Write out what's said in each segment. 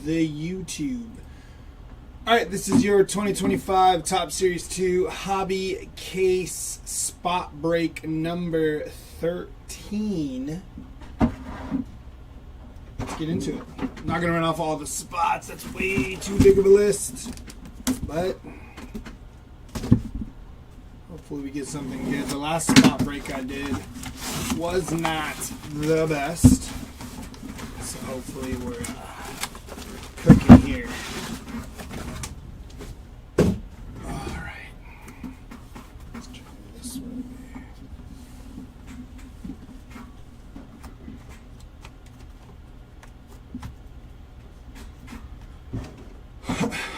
the YouTube. Alright, this is your 2025 Top Series 2 Hobby Case Spot Break number 13. Let's get into it. I'm not going to run off all the spots. That's way too big of a list. But hopefully we get something good. The last spot break I did was not the best. So hopefully we're cooking here. Alright. Let's try this one.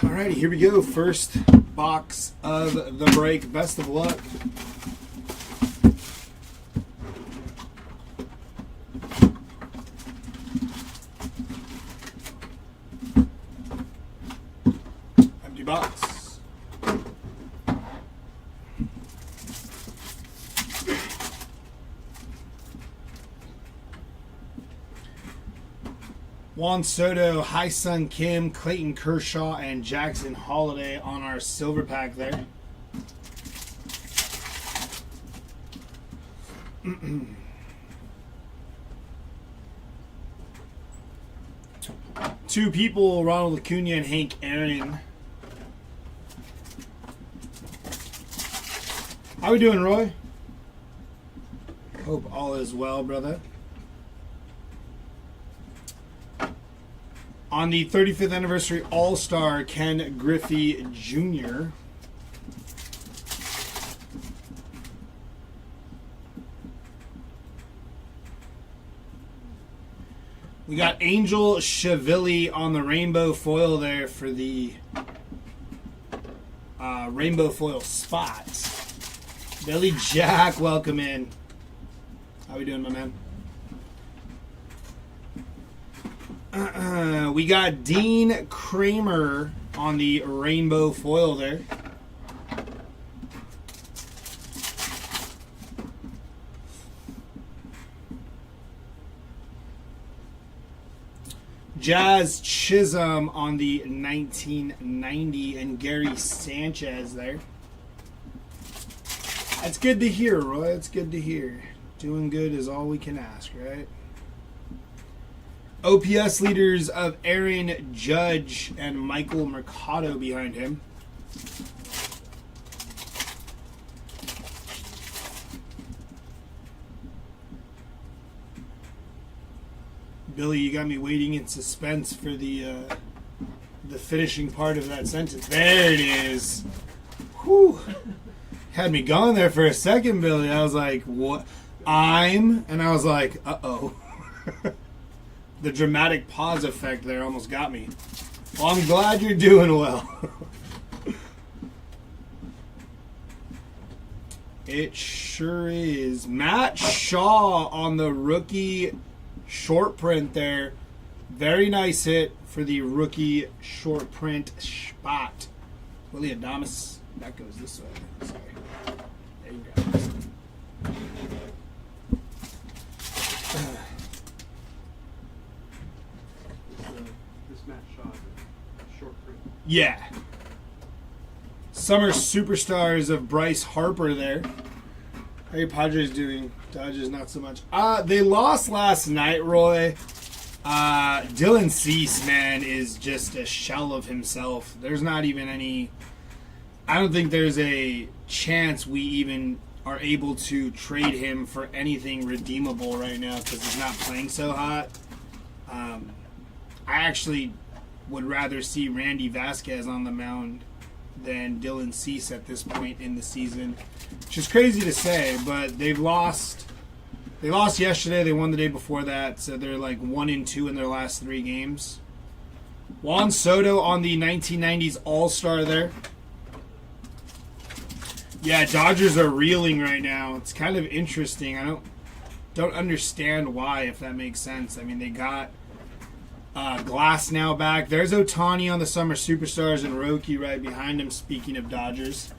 Alrighty, here we go. First box of the break. Best of luck. Empty box. Juan Soto, Hai-Sung Kim, Clayton Kershaw, and Jackson Holiday on our silver pack there. Two people, Ronald Acuna and Hank Aaron. How we doing, Roy? Hope all is well, brother. On the 35th anniversary All-Star, Ken Griffey Jr. We got Angel Shavili on the rainbow foil there for the rainbow foil spots. Billy Jack, welcome in. How we doing, my man? We got Dean Kramer on the rainbow foil there. Jazz Chisholm on the 1990 and Gary Sanchez there. That's good to hear, Roy. It's good to hear. Doing good is all we can ask, right? OPS leaders of Aaron Judge and Michael Mercado behind him. Billy, you got me waiting in suspense for the finishing part of that sentence. There it is. Whew. Had me gone there for a second, Billy. I was like, what? And I was like, uh-oh. The dramatic pause effect there almost got me. Well, I'm glad you're doing well. It sure is. Matt Shaw on the rookie short print there. Very nice hit for the rookie short print spot. Willie Adames. That goes this way. Sorry. There you go. Yeah. Summer superstars of Bryce Harper there. How are your Padres doing? Dodgers not so much. They lost last night, Roy. Dylan Cease, man, is just a shell of himself. There's not even any... I don't think there's a chance we even are able to trade him for anything redeemable right now because he's not playing so hot. I actually would rather see Randy Vasquez on the mound than Dylan Cease at this point in the season, which is crazy to say, but they've lost. They lost yesterday. They won the day before that, so they're like 1-2 in their last 3 games. Juan Soto on the 1990s All-Star there. Yeah, Dodgers are reeling right now. It's kind of interesting. I don't understand why, if that makes sense. I mean, they got Glass now back. There's Ohtani on the Summer Superstars and Roki right behind him, speaking of Dodgers.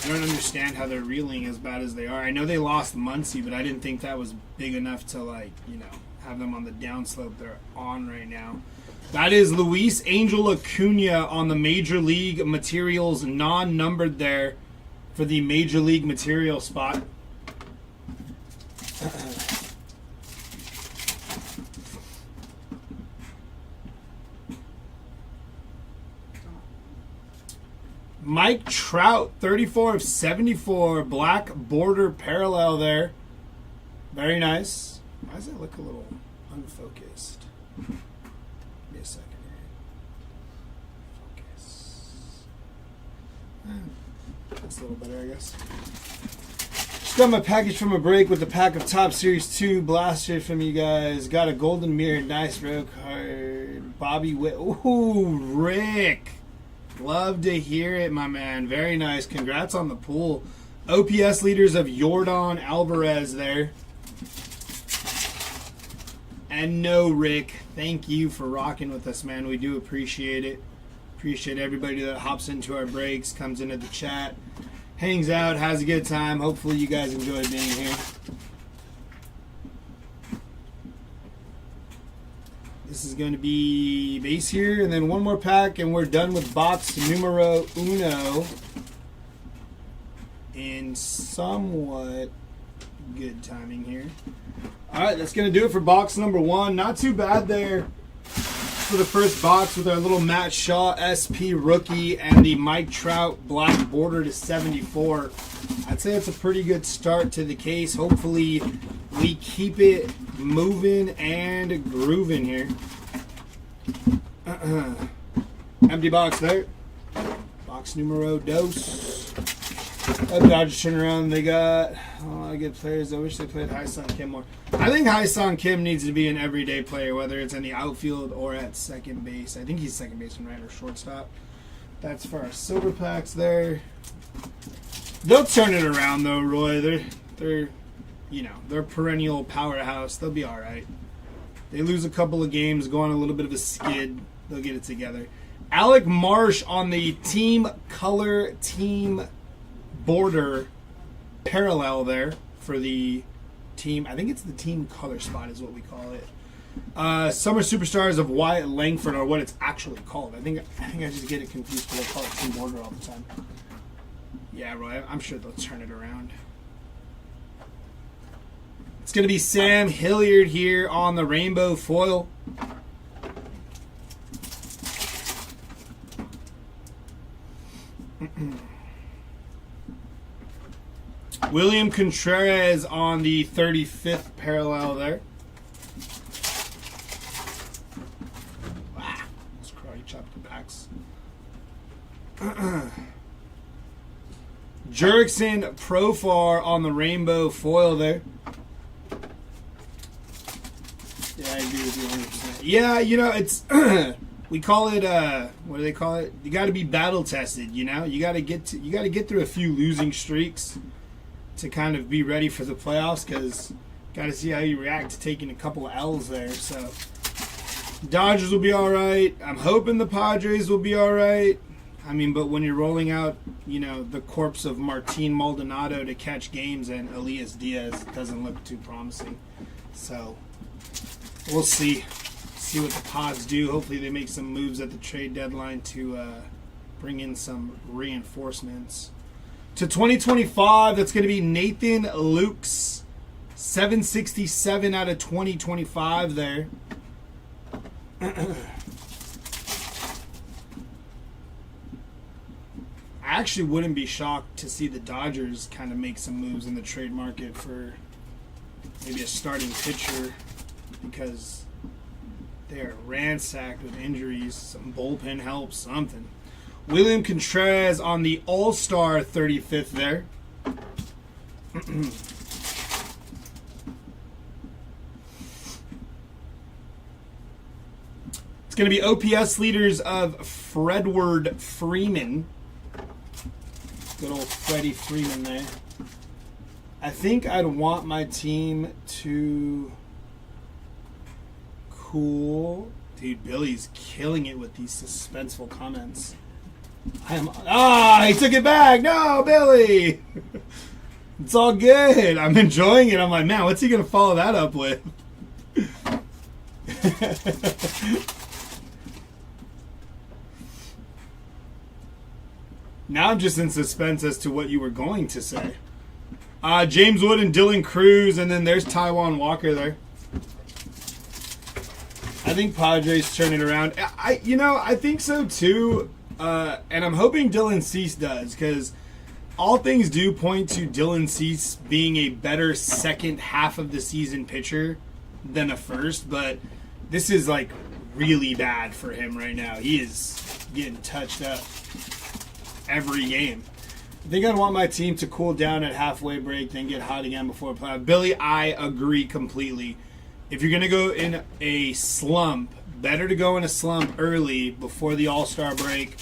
I don't understand how they're reeling as bad as they are. I know they lost Muncy, but I didn't think that was big enough to, like, you know, have them on the downslope they're on right now. That is Luis Angel Acuna on the Major League Materials, non-numbered there for the Major League Material spot. Mike Trout, 34 of 74, black border parallel there. Very nice. Why does it look a little unfocused? Give me a second here. Focus. That's a little better, I guess. Just got my package from a break with the pack of Top Series 2 blasters from you guys. Got a golden mirror, nice row card. Bobby Witt. Ooh, Rick. Love to hear it, my man. Very nice. Congrats on the pool. OPS leaders of Yordan Alvarez there. And no, Rick, thank you for rocking with us, man. We do appreciate it. Appreciate everybody that hops into our breaks, comes into the chat, hangs out, has a good time. Hopefully you guys enjoy being here. This is going to be base here, and then one more pack, and we're done with box numero uno in somewhat good timing here. All right, that's going to do it for box number one. Not too bad there for the first box with our little Matt Shaw SP rookie and the Mike Trout black border to 74. I'd say it's a pretty good start to the case. Hopefully we keep it moving and grooving here. Empty box there. Box numero dos. That Dodgers turn around. They got a lot of good players. I wish they played Hai-Sung Kim more. I think Hai-Sung Kim needs to be an everyday player, whether it's in the outfield or at second base. I think he's second baseman, right, or shortstop. That's for our silver packs there. They'll turn it around though, Roy. They're they're perennial powerhouse. They'll be all right. They lose a couple of games, go on a little bit of a skid. They'll get it together. Alec Marsh on the team color team border parallel there for the team. I think it's the team color spot is what we call it. Summer Superstars of Wyatt Langford are what it's actually called. I think I just get it confused because I call it team border all the time. Yeah, Roy, I'm sure they'll turn it around. It's going to be Sam Hilliard here on the rainbow foil. William Contreras on the 35th parallel there. Wow, let's karate chop the packs. Jurickson Profar on the rainbow foil there. Yeah, I agree with you 100%. Yeah, it's we call it what do they call it? You got to be battle tested. You got to get through a few losing streaks to kind of be ready for the playoffs, because got to see how you react to taking a couple of L's there. So Dodgers will be all right. I'm hoping the Padres will be all right. I mean, but when you're rolling out, the corpse of Martin Maldonado to catch games and Elias Diaz, it doesn't look too promising. So we'll see what the Pods do. Hopefully they make some moves at the trade deadline to bring in some reinforcements. To 2025, that's going to be Nathan Lukes, 767 out of 2025 there. I actually wouldn't be shocked to see the Dodgers kind of make some moves in the trade market for maybe a starting pitcher, because they are ransacked with injuries. Some bullpen help, something. William Contreras on the All-Star 35th there. It's going to be OPS leaders of Fredward Freeman. Good old Freddie Freeman there. I think I'd want my team to cool. Dude, Billy's killing it with these suspenseful comments. He took it back. No, Billy. It's all good. I'm enjoying it. I'm like, man, what's he going to follow that up with? Now I'm just in suspense as to what you were going to say. James Wood and Dylan Cruz, and then there's Taijuan Walker there. I think Padres turn it around. I think so too. And I'm hoping Dylan Cease does, because all things do point to Dylan Cease being a better second half of the season pitcher than a first, but this is like really bad for him right now. He is getting touched up every game. I think I'd want my team to cool down at halfway break, then get hot again before playoff. Billy, I agree completely. If you're going to go in a slump, better to go in a slump early before the All-Star break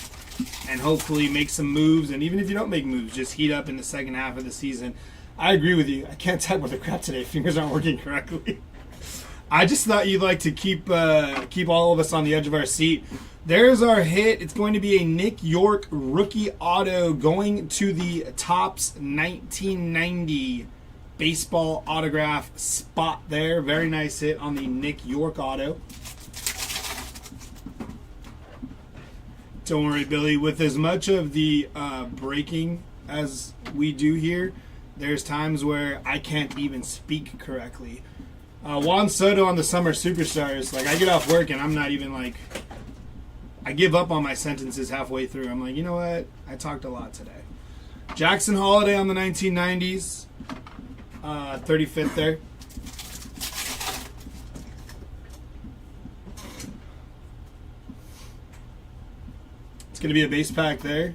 and hopefully make some moves. And even if you don't make moves, just heat up in the second half of the season. I agree with you. I can't type with the crap today. Fingers aren't working correctly. I just thought you'd like to keep all of us on the edge of our seat. There's our hit. It's going to be a Nick York rookie auto going to the Topps 1990 baseball autograph spot there. Very nice hit on the Nick York auto. Don't worry, Billy. With as much of the breaking as we do here, there's times where I can't even speak correctly. Juan Soto on the Summer Superstars. Like, I get off work and I'm not even like... I give up on my sentences halfway through. I'm like, you know what? I talked a lot today. Jackson Holiday on the 1990s. 35th there. It's going to be a base pack there.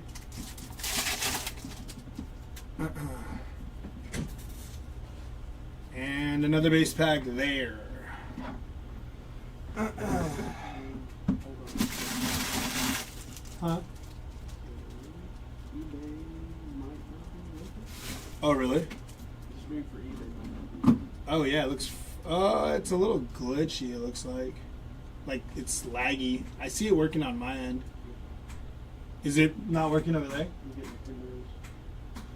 And another base pack there. Huh? Oh, really? Oh, yeah, it looks... it's a little glitchy, it looks like. Like, it's laggy. I see it working on my end. Is it not working over there?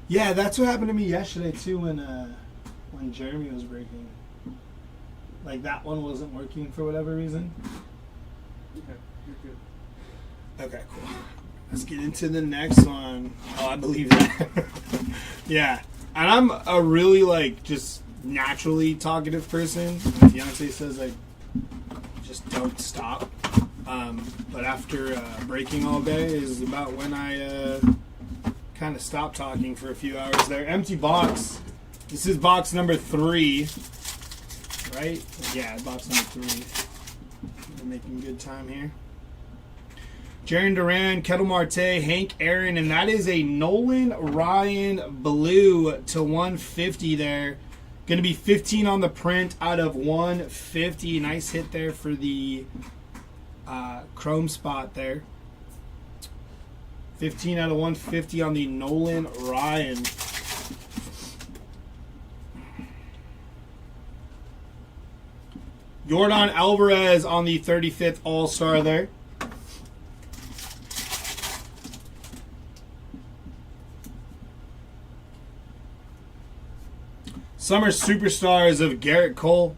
Yeah, that's what happened to me yesterday, too, when Jeremy was breaking. Like, that one wasn't working for whatever reason. Okay, you're good. Okay, cool. Let's get into the next one. Oh, I believe that. Yeah. And I'm a really, like, just naturally talkative person. My fiance says, like, just don't stop. But after breaking all day is about when I kind of stopped talking for a few hours there. Empty box. This is box number 3. Right? Yeah, box number 3. We're making good time here. Jarren Duran, Ketel Marte, Hank Aaron, and that is a Nolan Ryan blue to 150 there. Going to be 15 on the print out of 150. Nice hit there for the chrome spot there. 15 out of 150 on the Nolan Ryan. Yordan Alvarez on the 35th All-Star there. Summer Superstars of Garrett Cole.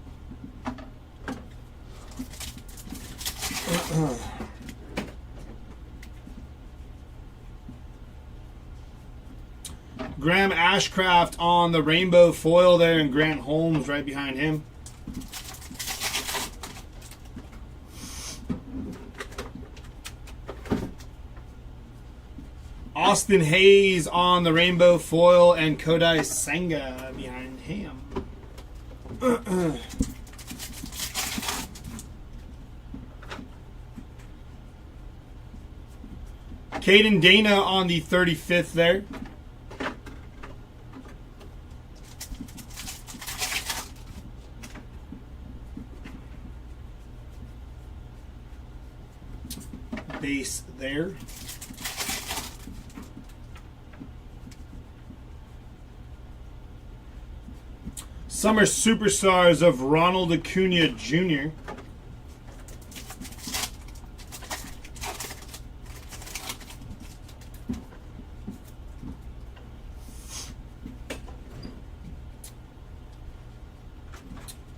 Graham Ashcraft on the rainbow foil there, and Grant Holmes right behind him. Austin Hayes on the rainbow foil, and Kodai Senga behind him. Caden Dana on the 35th there. Base there. Summer Superstars of Ronald Acuna Jr.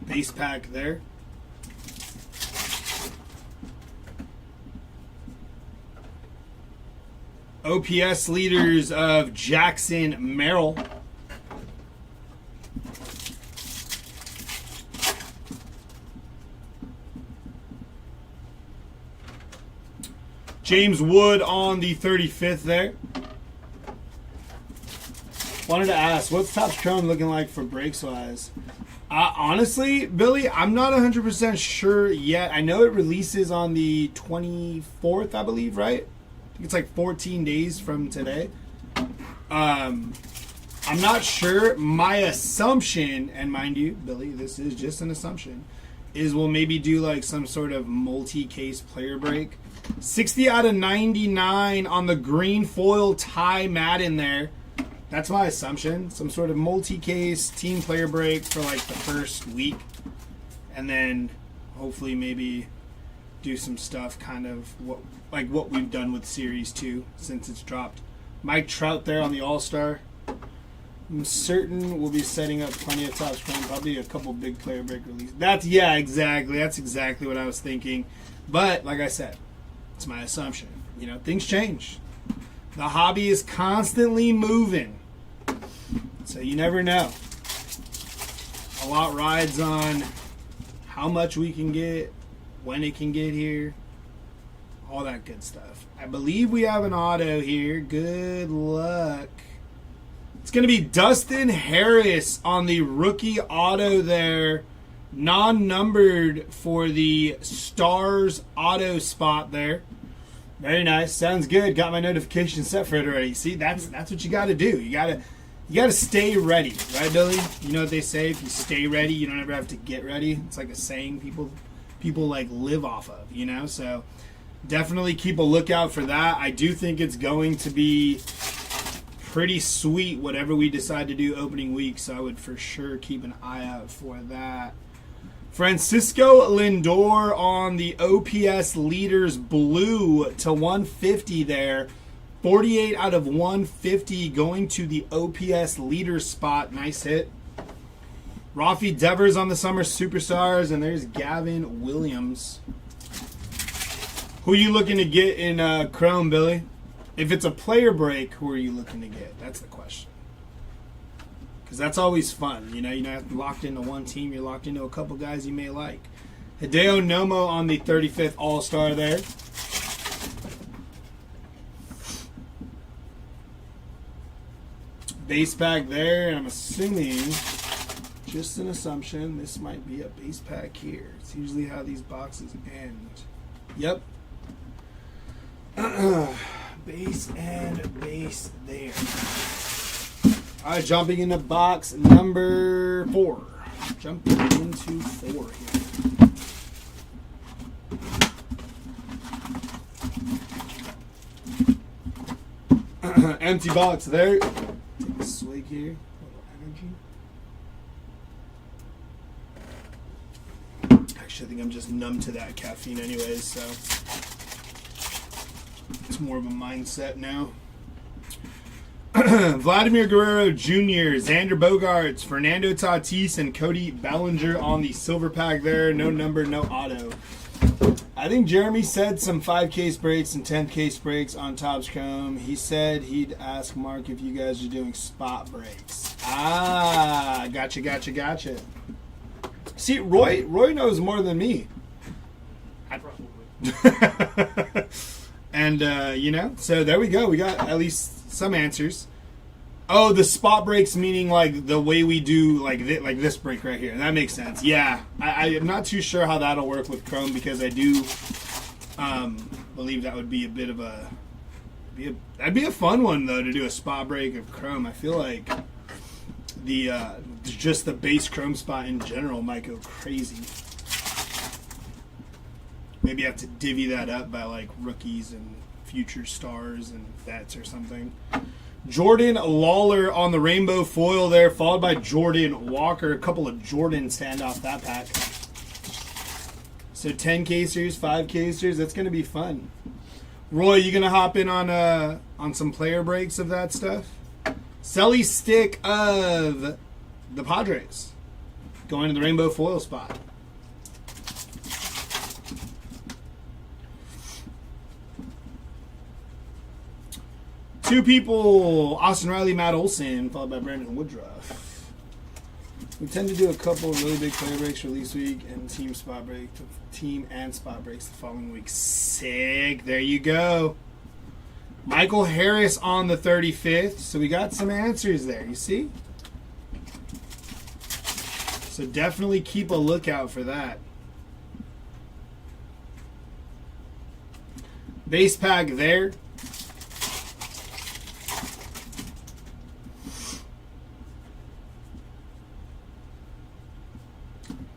Base pack there. OPS leaders of Jackson Merrill. James Wood on the 35th there. Wanted to ask, what's Topps Chrome looking like for breaks wise? Honestly, Billy, I'm not 100% sure yet. I know it releases on the 24th, I believe, right? I think it's like 14 days from today. I'm not sure. My assumption, and mind you, Billy, this is just an assumption, is we'll maybe do like some sort of multi-case player break. 60 out of 99 on the green foil Ty Madden there. That's my assumption. Some sort of multi-case team player break for like the first week. And then hopefully maybe do some stuff kind of what we've done with Series 2 since it's dropped. Mike Trout there on the All-Star. I'm certain we'll be setting up plenty of Topps Chrome, probably a couple big player break releases. Exactly. That's exactly what I was thinking. But like I said, it's my assumption. You know, things change. The hobby is constantly moving. So you never know. A lot rides on how much we can get, when it can get here, all that good stuff. I believe we have an auto here. Good luck. It's going to be Dustin Harris on the rookie auto there. Non-numbered for the Stars auto spot there. Very nice. Sounds good. Got my notification set for it already. See, that's what you got to do. You got to stay ready, right, Billy? You know what they say? If you stay ready, you don't ever have to get ready. It's like a saying people like live off of, you know? So definitely keep a lookout for that. I do think it's going to be pretty sweet whatever we decide to do opening week, so I would for sure keep an eye out for that. Francisco Lindor on the OPS leaders blue to 150 there. 48 out of 150 going to the OPS leaders spot. Nice hit. Rafi Devers on the Summer Superstars, and there's Gavin Williams. Who are you looking to get in Chrome, Billy? If it's a player break, who are you looking to get? That's the question. Because that's always fun. You know, you're not locked into one team. You're locked into a couple guys you may like. Hideo Nomo on the 35th All-Star there. Base pack there. And I'm assuming, just an assumption, this might be a base pack here. It's usually how these boxes end. Yep. Base and base there. All right, jumping into box number 4. Jumping into 4 here. Empty box there. Take a swig here. A little energy. Actually, I think I'm just numb to that caffeine anyways, so it's more of a mindset now. Vladimir Guerrero Jr., Xander Bogaerts, Fernando Tatis, and Cody Bellinger on the silver pack there. No number, no auto. I think Jeremy said some 5-case breaks and 10-case breaks on Topps Chrome. He said he'd ask Mark if you guys are doing spot breaks. Ah, gotcha. See, Roy knows more than me. Probably. And, you know, so there we go. We got at least some answers. Oh, the spot breaks meaning like the way we do like this break right here. That makes sense. Yeah, I am not too sure how that'll work with Chrome because I do believe that would be a bit of that'd be a fun one though to do a spot break of Chrome. I feel like the just the base Chrome spot in general might go crazy. Maybe have to divvy that up by like rookies and future stars and vets or something. Jordan Lawler on the rainbow foil there, followed by Jordan Walker. A couple of Jordans to end off that pack. So 10 casers, 5 casers. That's going to be fun. Roy, you going to hop in on some player breaks of that stuff? Selly stick of the Padres going to the rainbow foil spot. Two people, Austin Riley, Matt Olson, followed by Brandon Woodruff. We tend to do a couple of really big player breaks release week and team and spot breaks the following week. Sick. There you go. Michael Harris on the 35th. So we got some answers there, you see? So definitely keep a lookout for that. Base pack there.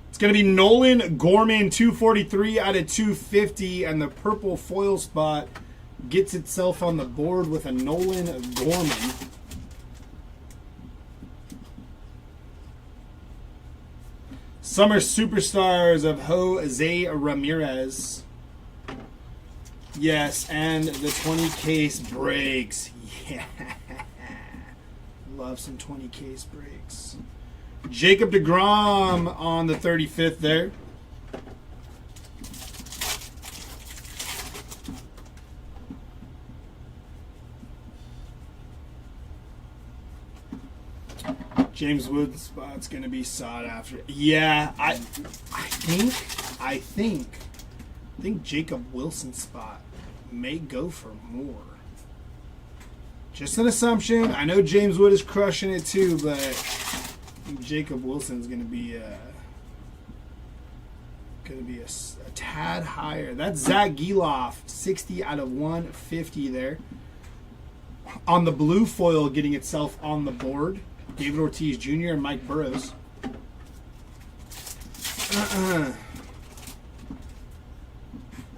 It's going to be Nolan Gorman, 243 out of 250, and the purple foil spot gets itself on the board with a Nolan Gorman. Summer Superstars of Jose Ramirez. Yes, and the 20 case breaks. Yeah. Love some 20 case breaks. Jacob deGrom on the 35th there. James Wood spot's going to be sought after. Yeah, I think Jacob Wilson's spot may go for more. Just an assumption. I know James Wood is crushing it too, but I think Jacob Wilson's going to be a tad higher. That's Zach Geloff, 60 out of 150 there. On the blue foil, getting itself on the board. David Ortiz Jr. and Mike Burrows.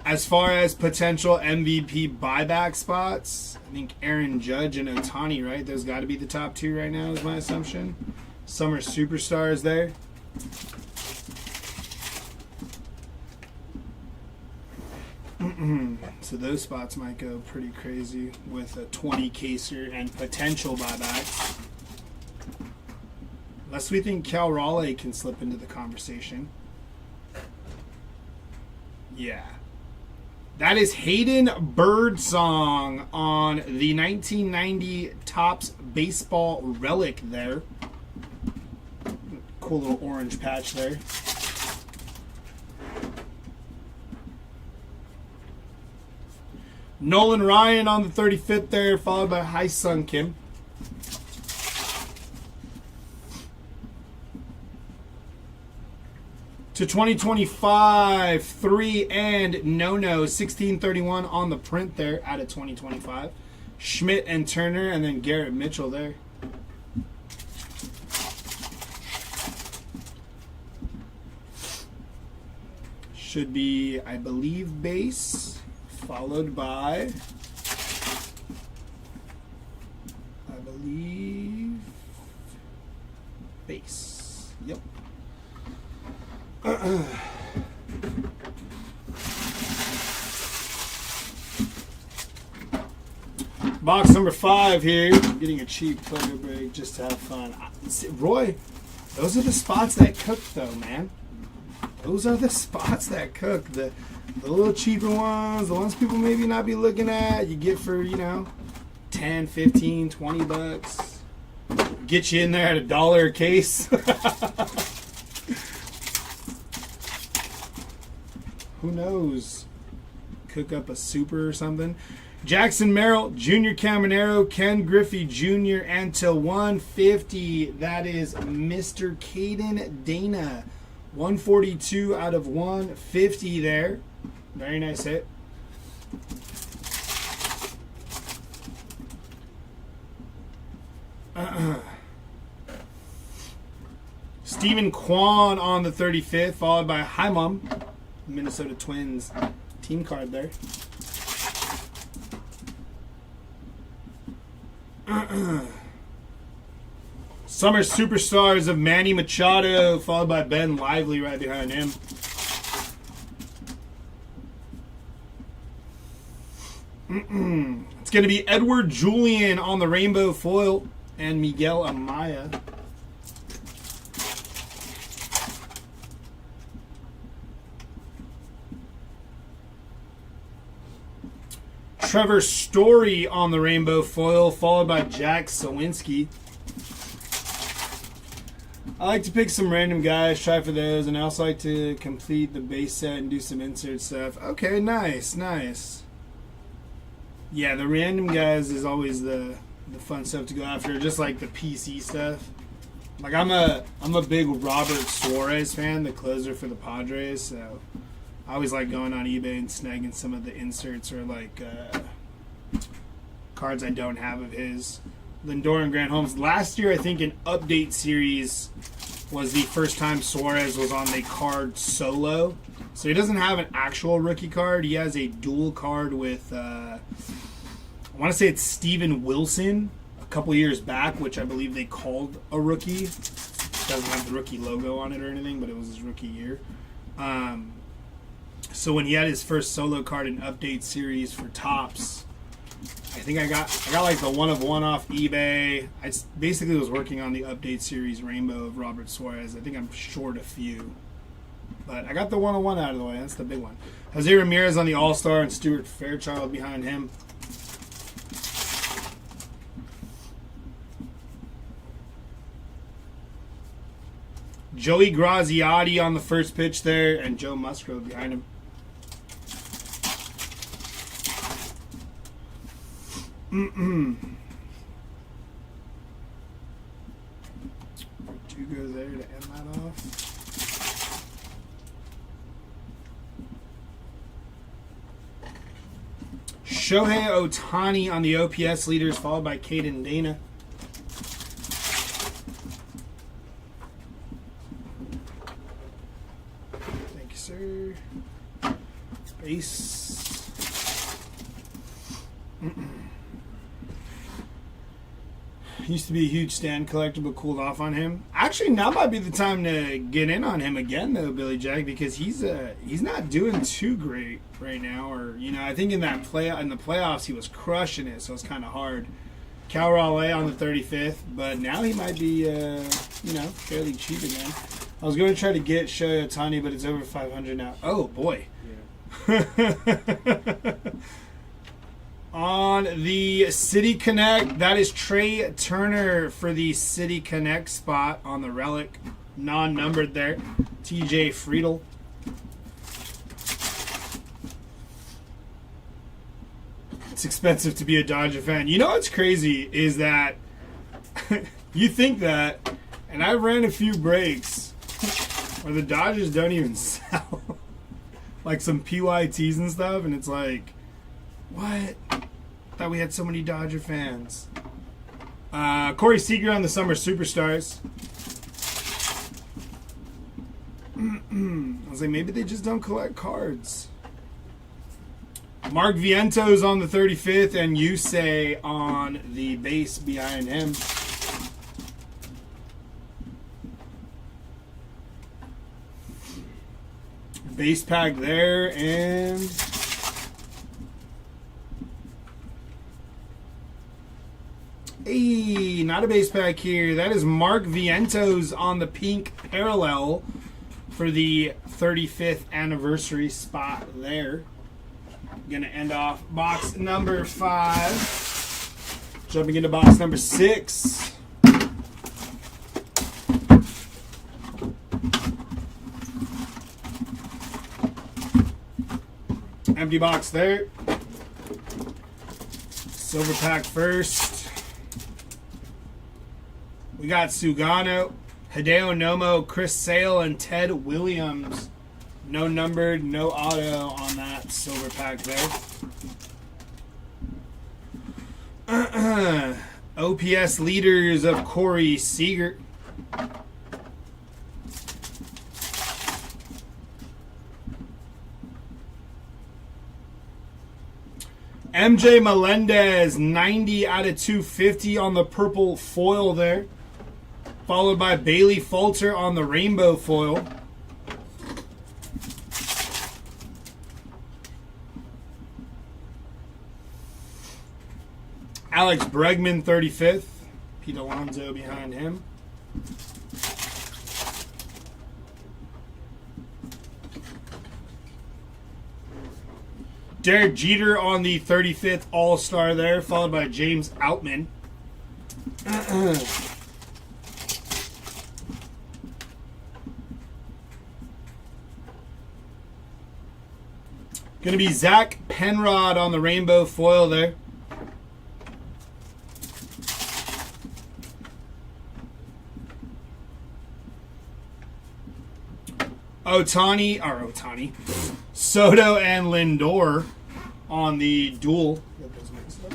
As far as potential MVP buyback spots, I think Aaron Judge and Ohtani, right? Those got to be the top two right now, is my assumption. Summer Superstars there. So those spots might go pretty crazy with a 20 caser and potential buybacks. Unless we think Cal Raleigh can slip into the conversation. Yeah. That is Hayden Birdsong on the 1990 Topps Baseball Relic there. Cool little orange patch there. Nolan Ryan on the 35th there, followed by Hai Sung Kim. To 2025, 3 and No-No, 1631 on the print there out of 2025. Schmidt and Turner, and then Garrett Mitchell there. Should be, I believe, base, followed by, I believe, base. Yep. Box number 5 here. Getting a cheap player break just to have fun. Roy, those are the spots that cook, though, man. Those are the spots that cook. The little cheaper ones, the ones people maybe not be looking at, you get for, 10, 15, 20 bucks. Get you in there at $1 a case. Who knows? Cook up a super or something. Jackson Merrill, Junior Caminero, Ken Griffey Jr., and to 150, that is Mr. Caden Dana. 142 out of 150 there. Very nice hit. Stephen Kwan on the 35th, followed by Hi Mom. Minnesota Twins team card there. Summer Superstars of Manny Machado, followed by Ben Lively right behind him. It's going to be Edward Julian on the rainbow foil and Miguel Amaya. Trevor Story on the rainbow foil, followed by Jack Sawinski. I like to pick some random guys, try for those, and I also like to complete the base set and do some insert stuff. Okay, nice, nice. Yeah, the random guys is always the fun stuff to go after, just like the PC stuff. Like I'm a big Robert Suarez fan, the closer for the Padres, so I always like going on eBay and snagging some of the inserts or like cards I don't have of his. Lindor and Grant Holmes. Last year, I think an update series was the first time Suarez was on the card solo. So he doesn't have an actual rookie card. He has a dual card with, I want to say it's Steven Wilson a couple years back, which I believe they called a rookie. It doesn't have the rookie logo on it or anything, but it was his rookie year. So when he had his first solo card in update series for Topps, I think I got like the 1 of 1 off eBay. I basically was working on the update series rainbow of Robert Suarez. I think I'm short a few, but I got the 1 of 1 out of the way. That's the big one. Jose Ramirez on the All-Star and Stuart Fairchild behind him. Joey Graziotti on the first pitch there, and Joe Musgrove behind him. Two go there to end that off. Shohei Ohtani on the OPS leaders, followed by Caden Dana. Thank you, sir. Base. Used to be a huge stand collector, but cooled off on him. Actually, now might be the time to get in on him again, though, Billy Jack, because he's not doing too great right now. Or I think in the playoffs he was crushing it, so it's kind of hard. Cal Raleigh on the 35th, but now he might be fairly cheap again. I was going to try to get Shohei Ohtani, but it's over 500 now. Oh boy. Yeah. On the City Connect, that is Trey Turner for the City Connect spot on the relic. Non-numbered there. TJ Friedel. It's expensive to be a Dodger fan. You know what's crazy is that you think that, and I've ran a few breaks where the Dodgers don't even sell. Like some PYTs and stuff, and it's like, what? Thought we had so many Dodger fans. Corey Seager on the Summer Superstars. I was like, maybe they just don't collect cards. Mark Vientos on the 35th, and Yusei on the base behind him. Base pack there, and hey, not a base pack here. That is Mark Vientos on the pink parallel for the 35th anniversary spot there. Gonna end off box number 5. Jumping into box number 6. Empty box there. Silver pack first. We got Sugano, Hideo Nomo, Chris Sale, and Ted Williams. No numbered, no auto on that silver pack there. OPS leaders of Corey Seager. MJ Melendez, 90 out of 250 on the purple foil there. Followed by Bailey Falter on the rainbow foil. Alex Bregman, 35th. Pete Alonso behind him. Derek Jeter on the 35th All-Star there, followed by James Outman. Going to be Zach Penrod on the rainbow foil there. Otani, Soto and Lindor on the dual. Get those mixed up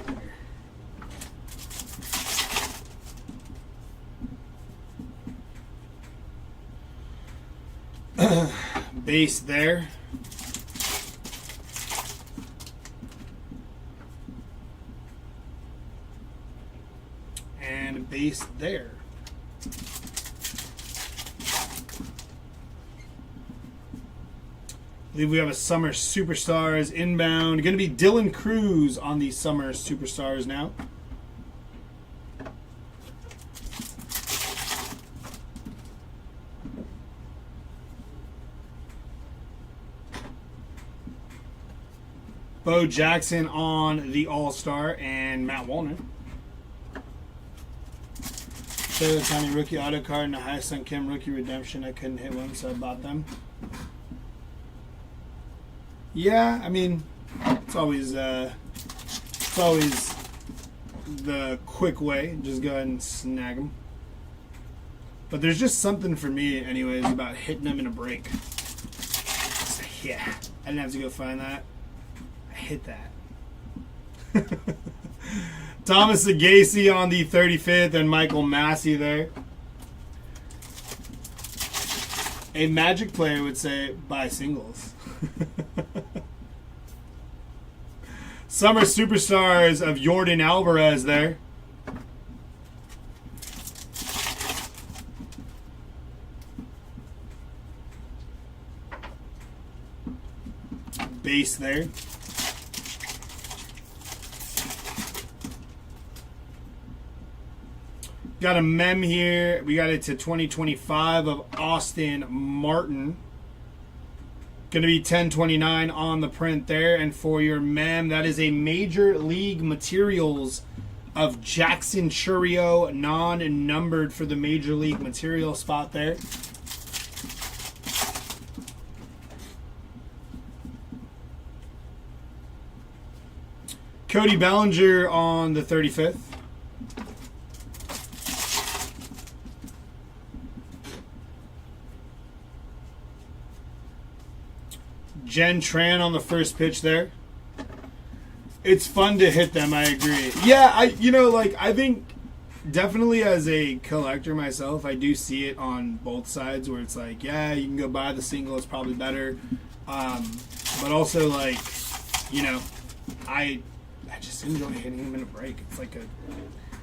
there. Base there. And base there. I believe we have a Summer Superstars inbound. Going to be Dylan Cruz on the Summer Superstars now. Bo Jackson on the All-Star and Matt Wallner. Taylor Tiny rookie auto card and a High Sun Kim rookie redemption. I couldn't hit one, so I bought them. Yeah, I mean, it's always the quick way. Just go ahead and snag them. But there's just something for me, anyways, about hitting them in a break. So, yeah, I didn't have to go find that. I hit that. Thomas Agace on the 35th and Michael Massey there. A Magic player would say buy singles. Summer Superstars of Yordan Alvarez there. Base there. Got a mem here. We got it to 2025 of Austin Martin. Going to be 1029 on the print there. And for your mem, that is a Major League Materials of Jackson Churio, non-numbered for the Major League Material spot there. Cody Bellinger on the 35th. Jen Tran on the first pitch there. It's fun to hit them, I agree. Yeah, I think definitely as a collector myself, I do see it on both sides where it's like, yeah, you can go buy the single, it's probably better. But also, like, I just enjoy hitting them in a break. It's like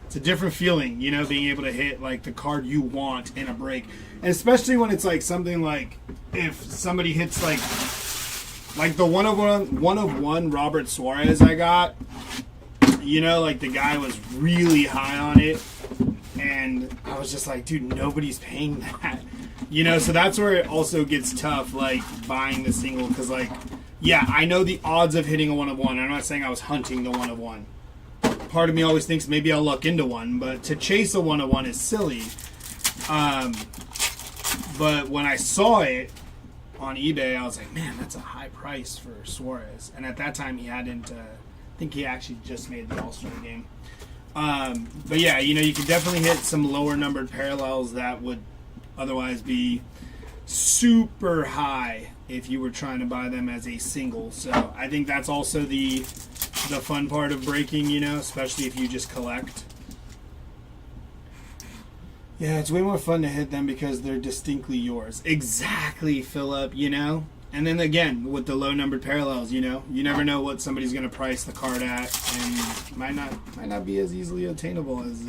it's a different feeling, being able to hit like the card you want in a break. And especially when it's like something like if somebody hits like the one of one Robert Suarez I got, like the guy was really high on it, and I was just like, dude, nobody's paying that, so that's where it also gets tough, like buying the single, because like, yeah, I know the odds of hitting a one of one. I'm not saying I was hunting the one of one. Part of me always thinks maybe I'll luck into one, but to chase a one of one is silly. But when I saw it on eBay, I was like, man, that's a high price for Suarez. And at that time, he hadn't, I think he actually just made the All-Star game. But yeah, you can definitely hit some lower numbered parallels that would otherwise be super high if you were trying to buy them as a single. So I think that's also the fun part of breaking, especially if you just collect. Yeah, it's way more fun to hit them because they're distinctly yours. Exactly, Philip, And then again, with the low numbered parallels, you never know what somebody's going to price the card at, and might not be as easily attainable as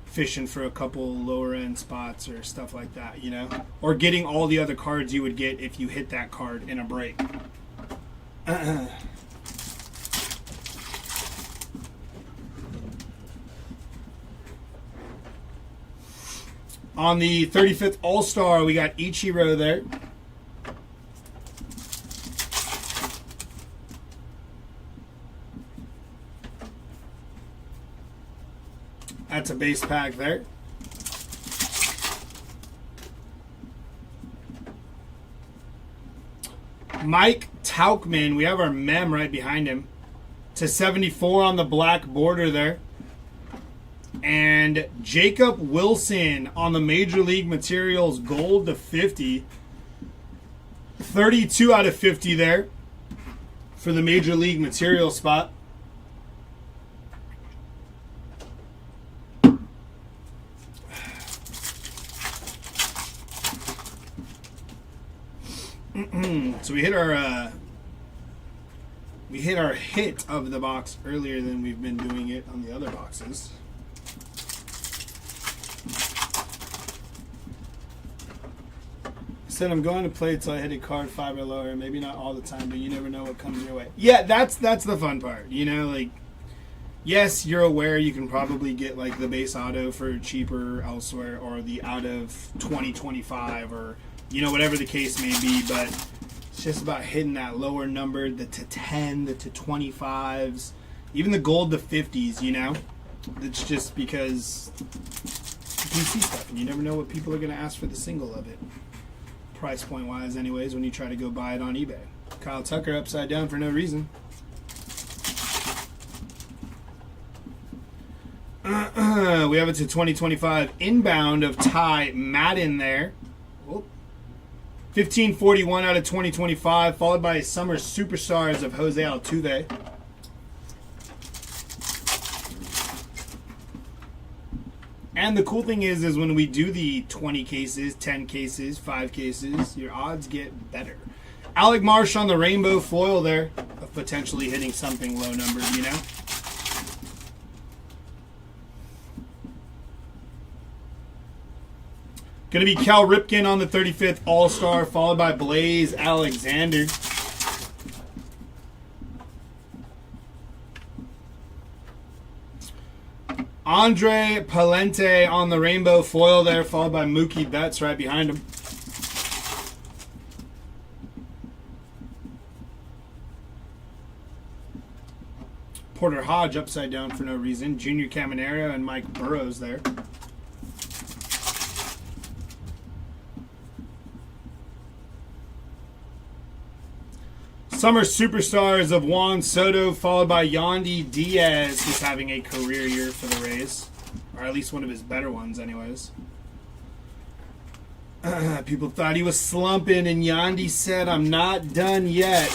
fishing for a couple lower end spots or stuff like that, Or getting all the other cards you would get if you hit that card in a break. On the 35th All-Star, we got Ichiro there. That's a base pack there. Mike Tauchman, we have our mem right behind him. To 74 on the black border there. And Jacob Wilson on the Major League Materials gold to 50. 32 out of 50 there for the Major League Material spot. So we hit our hit of the box earlier than we've been doing it on the other boxes. Said I'm going to play till I hit a card 5 or lower. Maybe not all the time, but you never know what comes your way. Yeah, that's the fun part. You know, like, yes, you're aware you can probably get like the base auto for cheaper elsewhere, or the out of 2025, or you know, whatever the case may be. But it's just about hitting that lower number, the to 10, the to 25s, even the gold to 50s. You know, it's just because you can see stuff, and you never know what people are going to ask for the single of it. Price point wise anyways, when you try to go buy it on eBay. Kyle Tucker upside down for no reason. We have it to 2025 inbound of Ty Madden there. 1541 out of 2025, followed by Summer Superstars of Jose Altuve. And the cool thing is when we do the 20 cases, 10 cases, 5 cases, your odds get better. Alec Marsh on the rainbow foil there, of potentially hitting something low numbered, you know? Going to be Cal Ripken on the 35th All-Star, followed by Blaze Alexander. Andre Palente on the rainbow foil there, followed by Mookie Betts right behind him. Porter Hodge upside down for no reason. Junior Caminero and Mike Burrows there. Summer Superstars of Juan Soto, followed by Yandy Diaz, who's having a career year for the Rays. Or at least one of his better ones, anyways. People thought he was slumping, and Yandy said, I'm not done yet.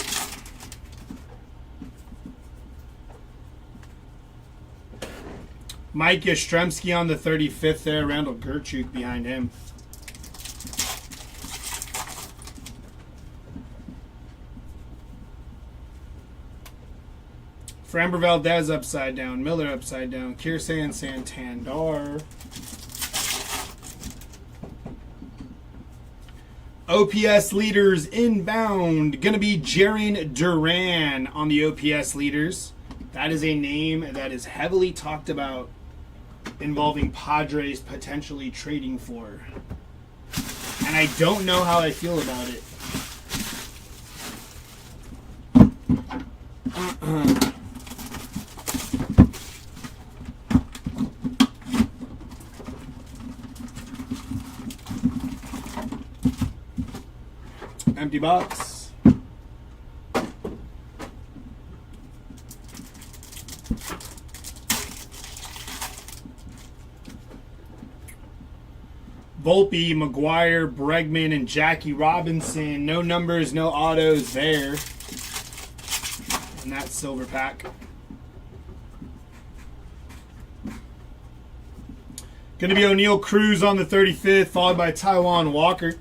Mike Yastrzemski on the 35th there. Randall Gertrude behind him. Framber Valdez upside down. Miller upside down. Kiersey and Santander. OPS leaders inbound. Going to be Jarren Duran on the OPS leaders. That is a name that is heavily talked about, involving Padres potentially trading for. And I don't know how I feel about it. Empty box. Volpe, McGuire, Bregman, and Jackie Robinson. No numbers, no autos there. And that silver pack. Going to be O'Neal Cruz on the 35th, followed by Taijuan Walker.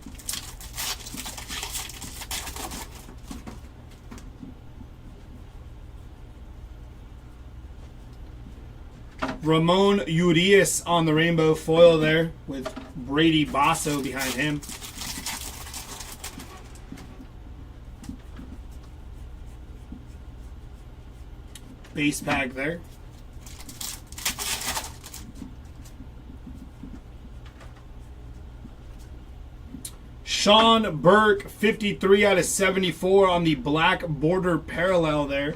Ramon Urias on the rainbow foil there, with Brady Basso behind him. Base pack there. Sean Burke, 53 out of 74 on the black border parallel there.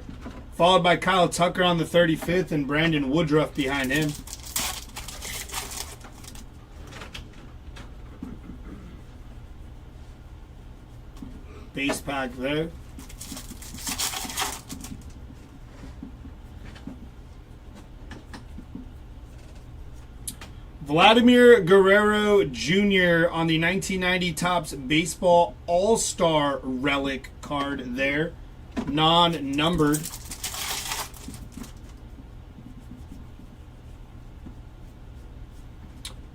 Followed by Kyle Tucker on the 35th and Brandon Woodruff behind him. Base pack there. Vladimir Guerrero Jr. on the 1990 Topps Baseball All-Star Relic card there. Non-numbered.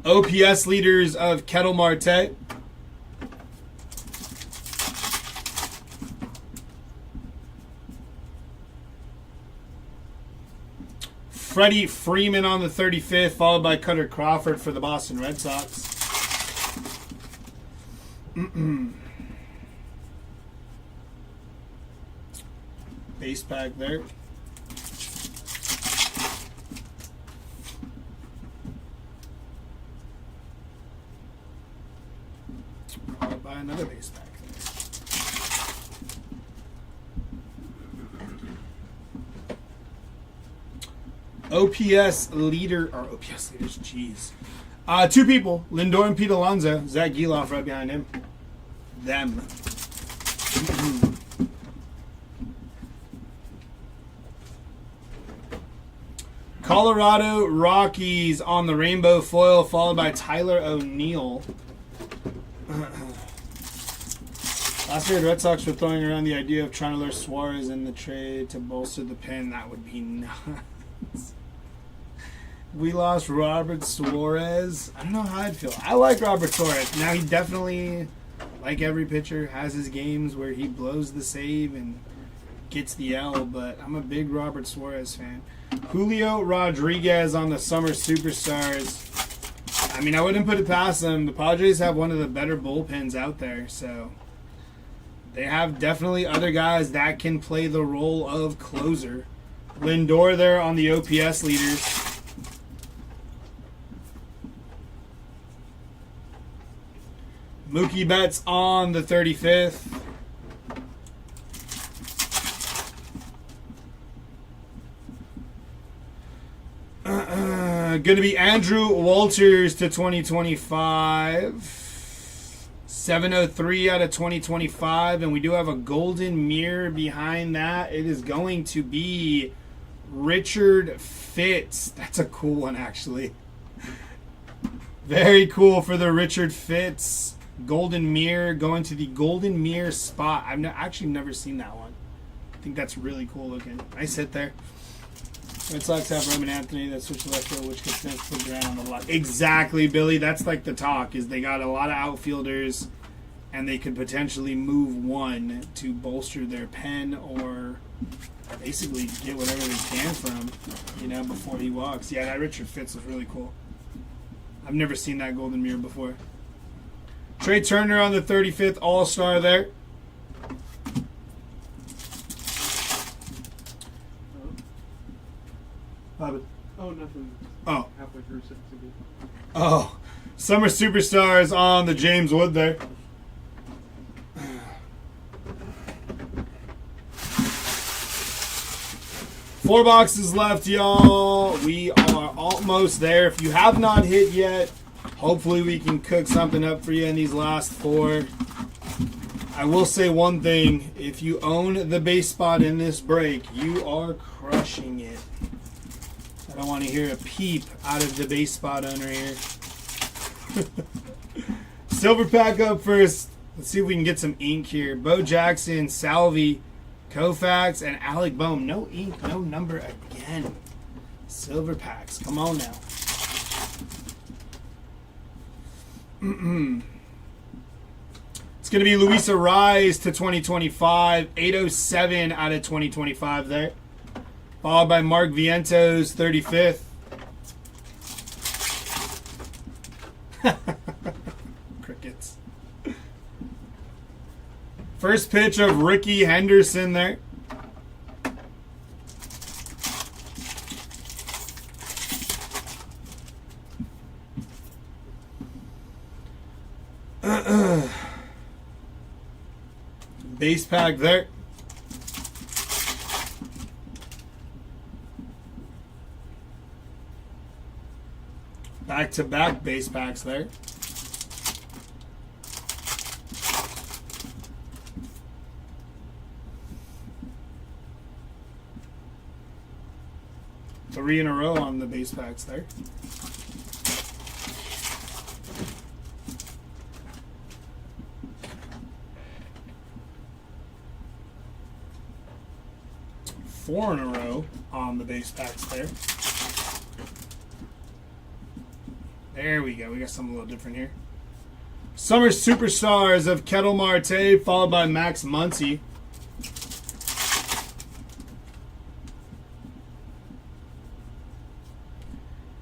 OPS leaders of Ketel Marte. Freddie Freeman on the 35th, followed by Cutter Crawford for the Boston Red Sox. Base pack there. Followed by another base pack there. OPS leader, or OPS leaders, jeez. Two people, Lindor and Pete Alonso. Zach Geloff right behind him. Them. Colorado Rockies on the rainbow foil, followed by Tyler O'Neill. Last year, the Red Sox were throwing around the idea of trying to lure Suarez in the trade to bolster the pen. That would be nuts. We lost Robert Suarez. I don't know how I'd feel. I like Robert Suarez. Now, he definitely, like every pitcher, has his games where he blows the save and gets the L, but I'm a big Robert Suarez fan. Julio Rodriguez on the Summer Superstars. I mean, I wouldn't put it past them. The Padres have one of the better bullpens out there, so they have definitely other guys that can play the role of closer. Lindor there on the OPS leaders. Mookie Betts on the 35th. Going to be Andrew Walters to 2025. 703 out of 2025. And we do have a golden mirror behind that. It is going to be Richard Fitz. That's a cool one, actually. Very cool for the Richard Fitz. Golden mirror going to the golden mirror spot. I've actually never seen that one. I think that's really cool looking. Nice hit there. Red Sox have Roman Anthony that switched to left field, which gets them to put Grant on the left. Exactly, Billy. That's like the talk, is they got a lot of outfielders and they could potentially move one to bolster their pen or basically get whatever they can from, before he walks. Yeah, that Richard Fitz was really cool. I've never seen that golden mirror before. Trey Turner on the 35th All-Star there. Oh, nothing. Oh. Halfway through 60. Oh. Summer Superstars on the James Wood there. Four boxes left, y'all. We are almost there. If you have not hit yet, hopefully we can cook something up for you in these last four. I will say one thing. If you own the base spot in this break, you are crushing it. I don't want to hear a peep out of the base spot owner here. Silver pack up first. Let's see if we can get some ink here. Bo Jackson, Salvi, Koufax, and Alec Boehm. No ink, no number again. Silver packs. Come on now. It's going to be Luisa Rise to 2025. 807 out of 2025 there. Followed by Mark Vientos, 35th. Crickets. First pitch of Ricky Henderson there. Base pack there. Back-to-back base packs there. 3 in a row on the base packs there. Four in a row on the base packs there. There we go. We got something a little different here. Summer Superstars of Kettle Marte, followed by Max Muncy.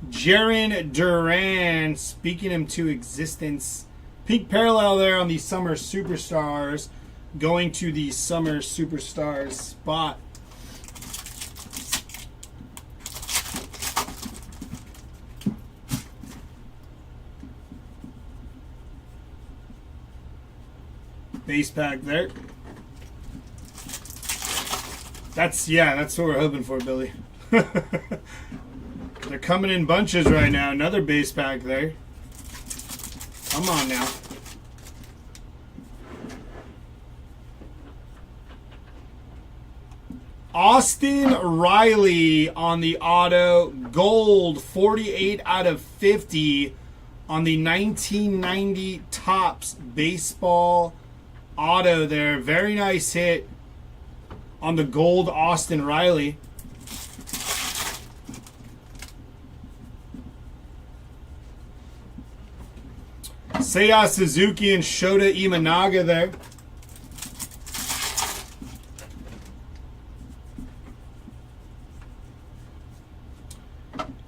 Jaron Duran, speaking him to existence. Pink parallel there on the Summer Superstars. Going to the Summer Superstars spot. Base pack there. That's what we're hoping for, Billy. They're coming in bunches right now. Another base pack there. Come on now. Austin Riley on the auto. Gold, 48 out of 50 on the 1990 Topps baseball auto there. Very nice hit on the gold Austin Riley. Seiya Suzuki and Shota Imanaga there.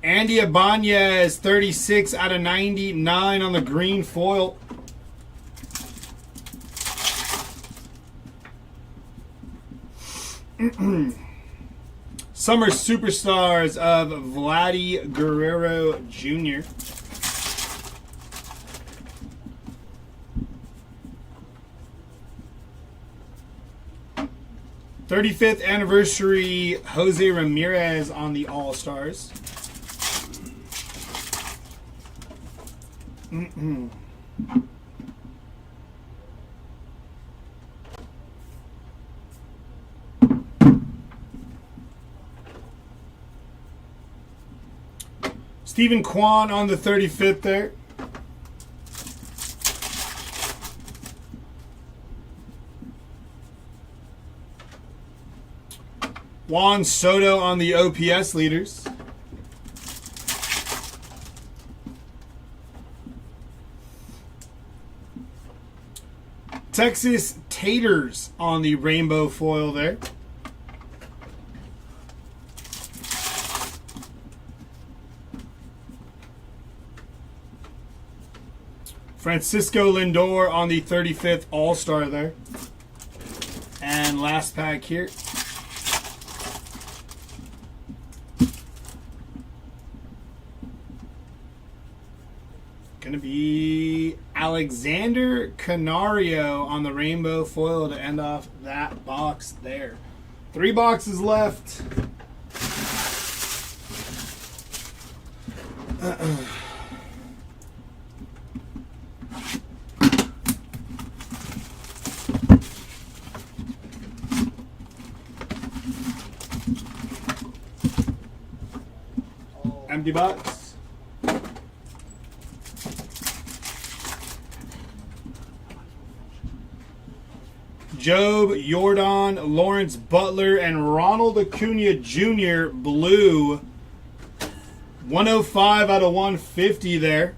Andy Ibanez, 36 out of 99 on the green foil. Summer Superstars of Vladdy Guerrero Jr. '35th anniversary Jose Ramirez on the All-Stars. Stephen Kwan on the 35th there. Juan Soto on the OPS leaders. Texas Taters on the rainbow foil there. Francisco Lindor on the 35th All-Star there. And last pack here. Going to be Alexander Canario on the rainbow foil to end off that box there. 3 boxes left. Empty box. Job, Jordan, Lawrence Butler, and Ronald Acuna Jr. blue. 105 out of 150 there.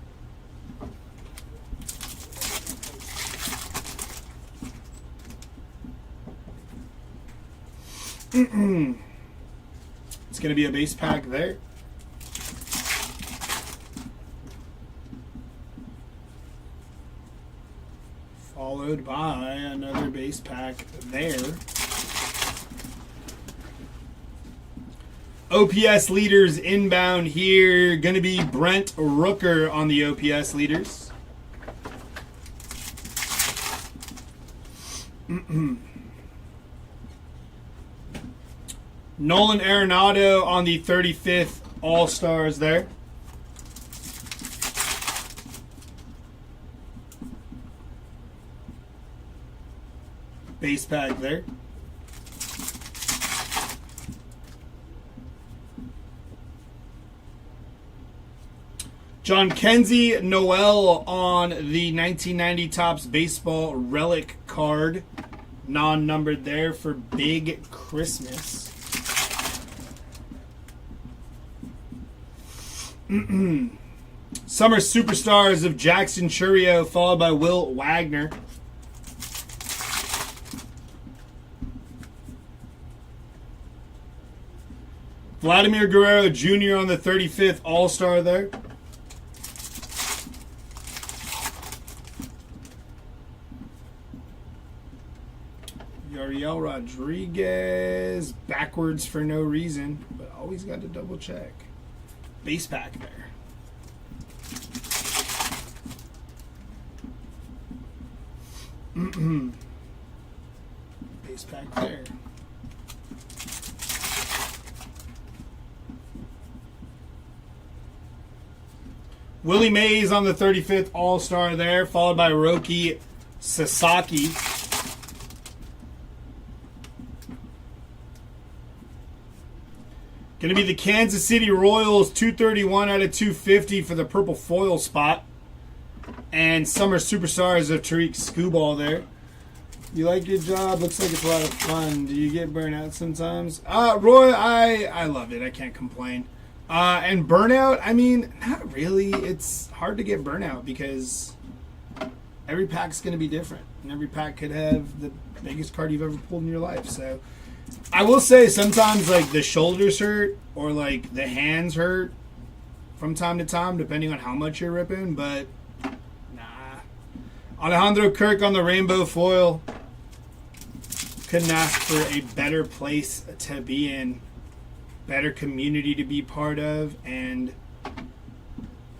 It's going to be a base pack there. Followed by another base pack there. OPS leaders inbound here. Going to be Brent Rooker on the OPS leaders. Nolan Arenado on the 35th All-Stars there. Base pack there. John Kenzie Noel on the 1990 Topps Baseball Relic card. Non-numbered there for Big Christmas. Summer Superstars of Jackson Churio, followed by Will Wagner. Vladimir Guerrero Jr. on the 35th All-Star there. Yariel Rodriguez, backwards for no reason, but always got to double check. Base pack there. Base pack there. Willie Mays on the 35th All-Star there, followed by Roki Sasaki. Going to be the Kansas City Royals, 231 out of 250 for the purple foil spot. And Summer Superstars of Tariq Skubal there. You like your job? Looks like it's a lot of fun. Do you get burnout sometimes? Roy, I love it. I can't complain. And burnout, I mean, not really. It's hard to get burnout because every pack's going to be different. And every pack could have the biggest card you've ever pulled in your life. So I will say sometimes like the shoulders hurt or like the hands hurt from time to time, depending on how much you're ripping. But nah. Alejandro Kirk on the rainbow foil. Couldn't ask for a better place to be in, better community to be part of, and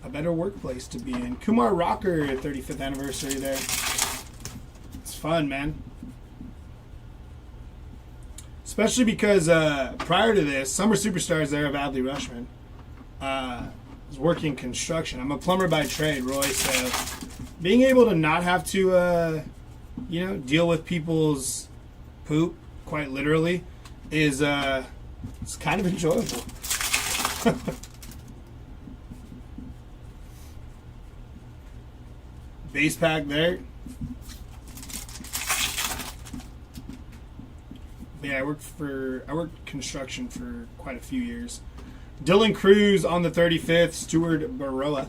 a better workplace to be in. Kumar Rocker, 35th anniversary there. It's fun, man. Especially because prior to this, Summer Superstars there of Adley Rushman. Was working construction. I'm a plumber by trade, Roy, so being able to not have to, deal with people's poop, quite literally, is it's kind of enjoyable. Base pack there. Yeah, I worked construction for quite a few years. Dylan Cruz on the 35th, Stuart Baroa.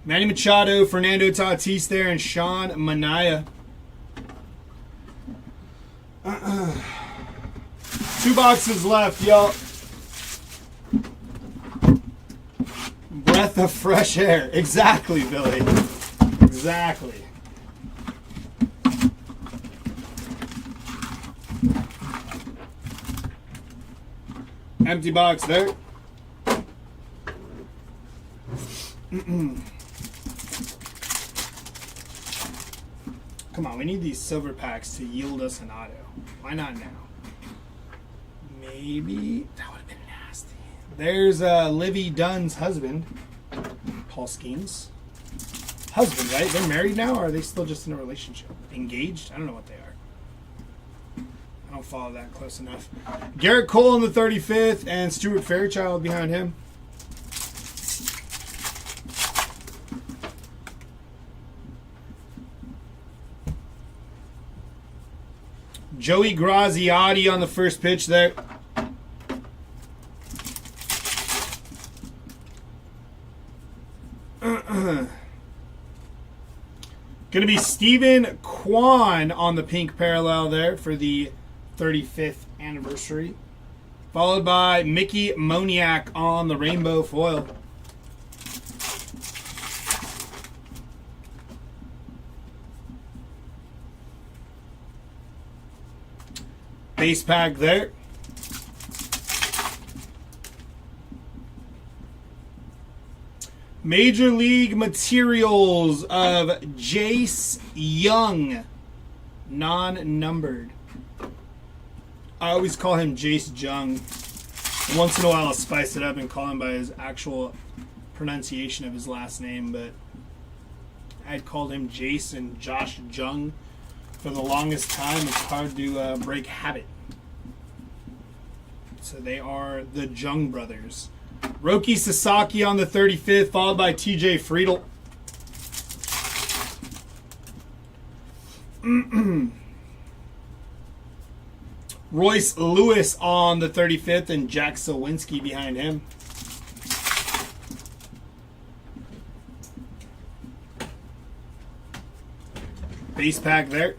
Manny Machado, Fernando Tatis there, and Sean Manaea. 2 boxes left, y'all. Breath of fresh air. Exactly, Billy. Exactly. Empty box there. Come on, we need these silver packs to yield us an auto. Why not now? Maybe that would have been nasty. There's Livy Dunn's husband, Paul Skeens. Husband, right? They're married now, or are they still just in a relationship? Engaged? I don't know what they are. I don't follow that close enough. Garrett Cole on the 35th, and Stuart Fairchild behind him. Joey Graziotti on the first pitch there. Going to be Stephen Kwan on the pink parallel there for the 35th anniversary. Followed by Mickey Moniak on the rainbow foil. Base pack there. Major League Materials of Jace Young. Non-numbered. I always call him Jace Jung. Once in a while I'll spice it up and call him by his actual pronunciation of his last name, but I'd called him Jason Josh Jung for the longest time. It's hard to break habit. So they are the Jung brothers. Roki Sasaki on the 35th, followed by TJ Friedel. Royce Lewis on the 35th, and Jack Sawinski behind him. Base pack there.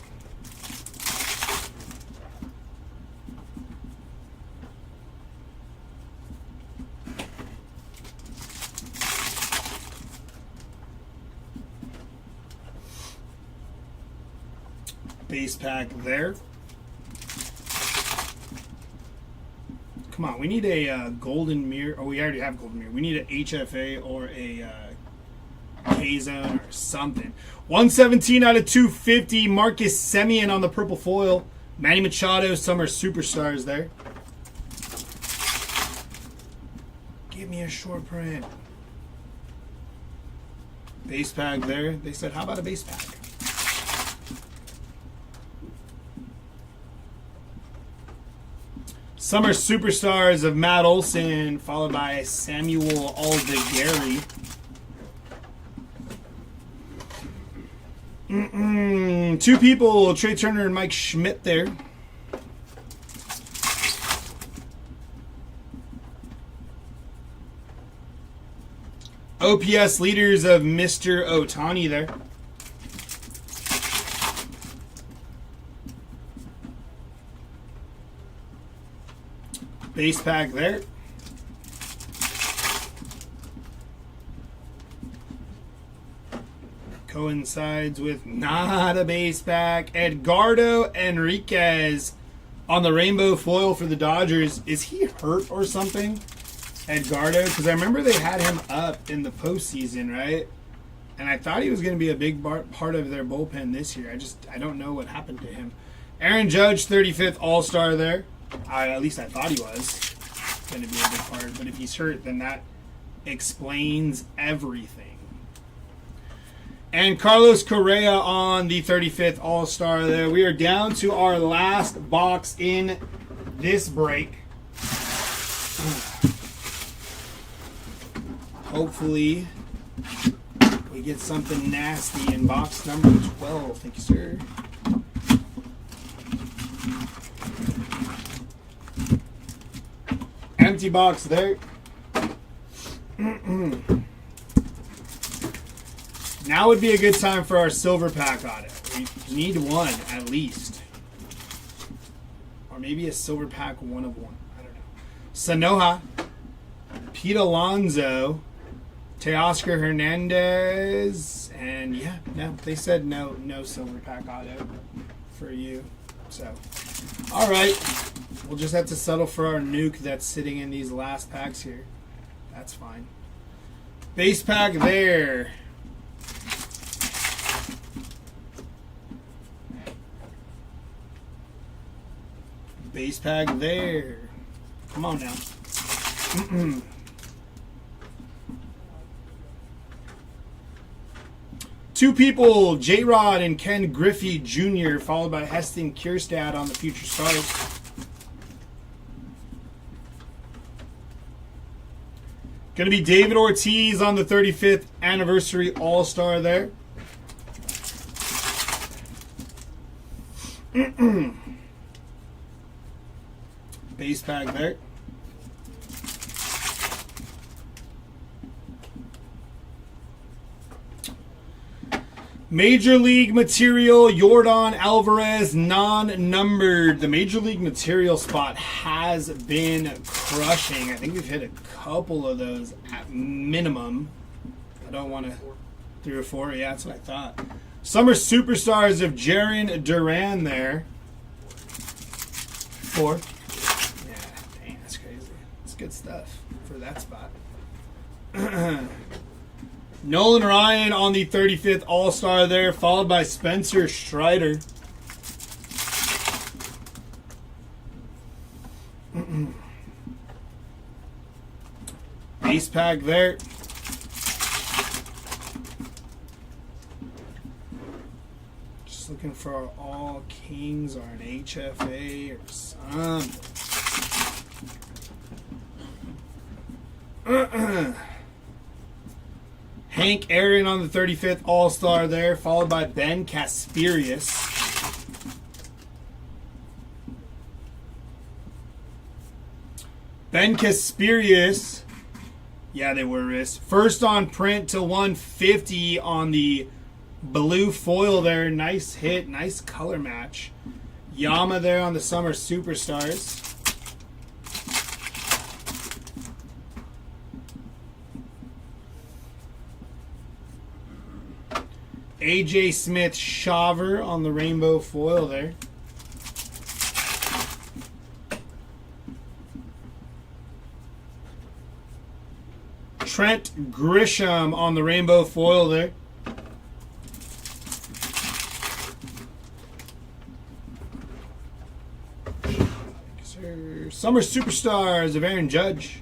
Base pack there. Come on, we need a golden mirror. Oh, we already have golden mirror. We need an HFA or a K-Zone or something. 117 out of 250. Marcus Semien on the purple foil. Manny Machado, Summer Superstars there. Give me a short print. Base pack there. They said, how about a base pack? Summer Superstars of Matt Olson, followed by Samuel Aldegheri. Two people, Trey Turner and Mike Schmidt there. OPS leaders of Mr. Ohtani there. Base pack there. Coincides with not a base pack. Edgardo Enriquez on the rainbow foil for the Dodgers. Is he hurt or something, Edgardo? Because I remember they had him up in the postseason, right? And I thought he was going to be a big part of their bullpen this year. I don't know what happened to him. Aaron Judge, 35th All-Star there. At least I thought he was going to be a big part. But if he's hurt, then that explains everything. And Carlos Correa on the 35th All-Star there. We are down to our last box in this break. Hopefully, we get something nasty in box number 12. Thank you, sir. Empty box there. Now would be a good time for our silver pack audit. We need one at least. Or maybe a silver pack 1 of 1. I don't know. Sanoja, Pete Alonso, Teoscar Hernandez, and yeah, no, they said no silver pack auto for you. So, all right. We'll just have to settle for our nuke that's sitting in these last packs here. That's fine. Base pack there. Base pack there. Come on now. Two people, J-Rod and Ken Griffey Jr., followed by Heston Kierstad on the Future Stars. Going to be David Ortiz on the 35th Anniversary All-Star there. Base pack there. Major League Material, Yordan Alvarez, non-numbered. The Major League Material spot has been crushing. I think we've hit a couple of those at minimum. I don't want to... 3 or 4? Yeah, that's what I thought. Summer Superstars of Jarren Duran there. 4. Yeah, dang, that's crazy. That's good stuff for that spot. Nolan Ryan on the 35th All-Star there, followed by Spencer Strider. Base pack there. Just looking for all Kings or an HFA or something. Hank Aaron on the 35th All-Star there, followed by Ben Kasperius. Ben Kasperius. Yeah, they were wrist. First on print to 150 on the blue foil there. Nice hit. Nice color match. Yama there on the Summer Superstars. AJ Smith Shaver on the rainbow foil there. Trent Grisham on the rainbow foil there. Summer Superstars of Aaron Judge.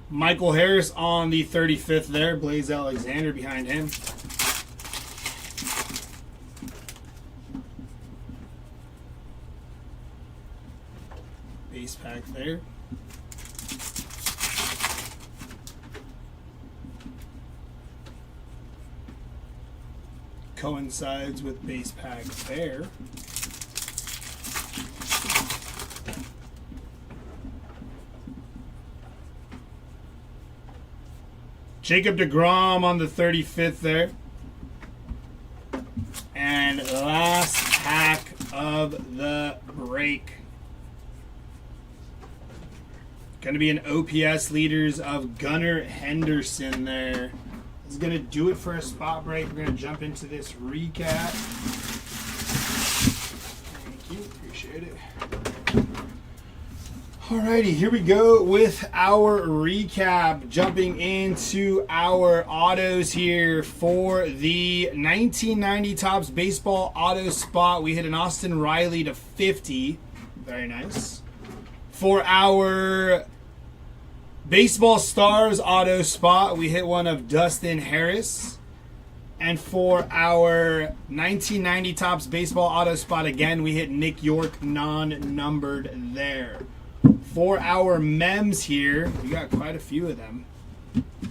Michael Harris on the 35th there. Blaze Alexander behind him. Base pack there. Coincides with base pack there. Jacob deGrom on the 35th there. And last pack of the break. Going to be an OPS leaders of Gunnar Henderson there. This is going to do it for a spot break. We're going to jump into this recap. Thank you. Appreciate it. Alrighty, here we go with our recap. Jumping into our autos here for the 1990 Topps Baseball Auto Spot. We hit an Austin Riley to 50. Very nice. For our Baseball Stars Auto Spot, we hit one of Dustin Harris. And for our 1990 Topps Baseball Auto Spot, again, we hit Nick York non-numbered there. For our mems here, we got quite a few of them.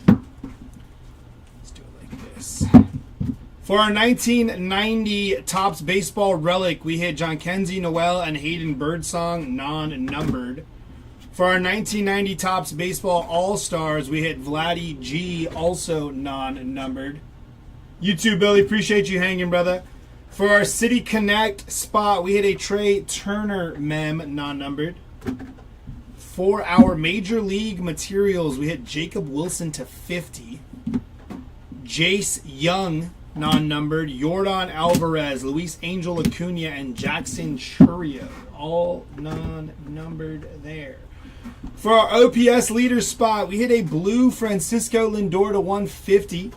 Let's do it like this. For our 1990 Topps Baseball Relic, we hit John Kenzie Noel and Hayden Birdsong non-numbered. For our 1990 Topps Baseball All-Stars, we hit Vladdy G, also non-numbered. You too, Billy. Appreciate you hanging, brother. For our City Connect spot, we hit a Trey Turner mem non-numbered. For our Major League materials, we hit Jacob Wilson to 50. Jace Young, non-numbered. Yordan Alvarez, Luis Angel Acuna, and Jackson Churio, all non-numbered there. For our OPS leader spot, we hit a blue Francisco Lindor to 150.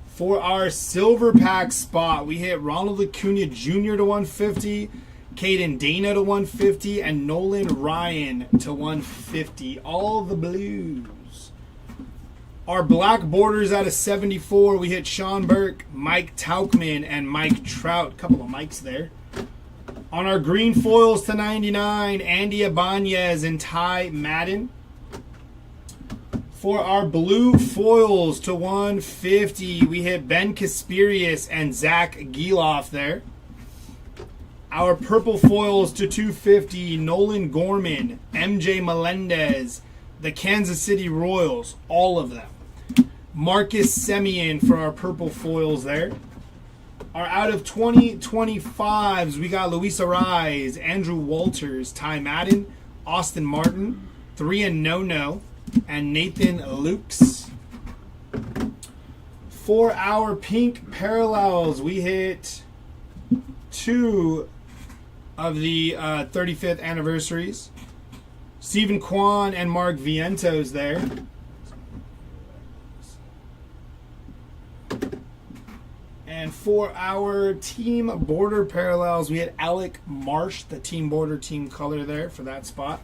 For our silver pack spot, we hit Ronald Acuna Jr. to 150. Caden Dana to 150 and Nolan Ryan to 150. All the blues. Our black borders out of 74, we hit Sean Burke, Mike Tauchman, and Mike Trout. Couple of Mikes there. On our green foils to 99, Andy Ibanez and Ty Madden. For our blue foils to 150, we hit Ben Kasperius and Zach Geloff there. Our purple foils to 250, Nolan Gorman, MJ Melendez, the Kansas City Royals, all of them. Marcus Semien for our purple foils there. Our out of 2025s, we got Luis Arraez, Andrew Walters, Ty Madden, Austin Martin, 3-0, and Nathan Lukes. For our pink parallels, we hit two of the 35th anniversaries. Stephen Kwan and Mark Vientos there. And for our team border parallels, we had Alec Marsh, the team border team color there for that spot.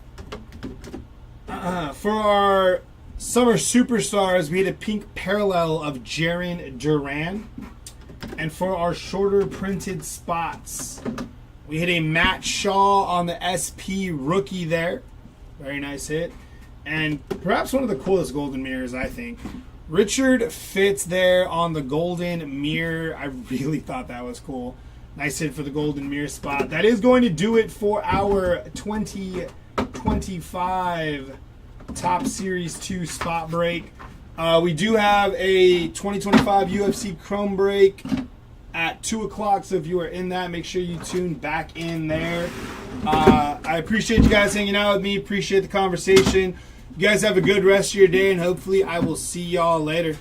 For our summer superstars, we had a pink parallel of Jaron Duran. And for our shorter printed spots, we hit a Matt Shaw on the SP rookie there. Very nice hit. And perhaps one of the coolest golden mirrors, I think. Richard Fitz there on the golden mirror. I really thought that was cool. Nice hit for the golden mirror spot. That is going to do it for our 2025 Top Series 2 spot break. We do have a 2025 UFC Chrome break at 2 o'clock, so if you are in that, make sure you tune back in there. I appreciate you guys hanging out with me. Appreciate the conversation. You guys have a good rest of your day, and hopefully I will see y'all later.